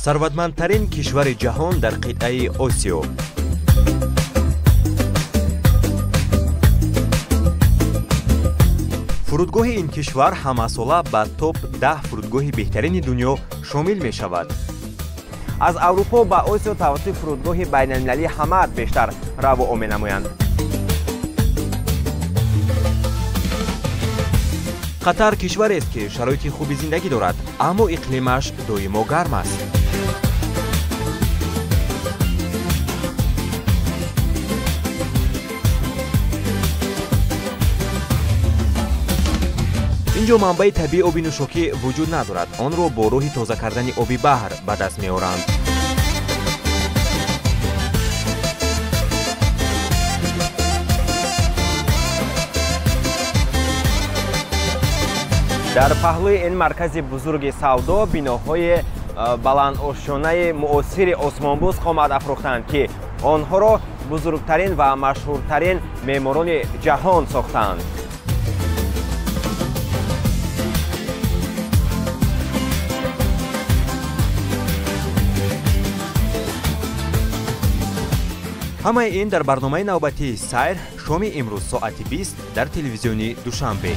ثروتمندترین کشور جهان در قطعه آسیا. فرودگاه این کشور همساله به توپ 10 فرودگاه بهترین دنیا شامل می شود. از اروپا به آسیا توسط فرودگاه بین المللی حمد بیشتر رو می نمایند. قطر کشوری است که شرایط خوبی زندگی دارد، اما اقلیمش دائما گرم است. اینجا منبع طبیعی آب نوشاکی وجود ندارد، آن را با راه تازه کردن آب بحر به دست می‌آورند. در پهلوی این مرکز بزرگ سودا بیناهای بلندآشانه معاصر آسمانبوس خامد افروختند که آنها را بزرگترین و مشهورترین معماران جهان ساختند. همه این در برنامه نوبتی سیر شام امروز ساعت 20 در تلویزیون دوشنبه.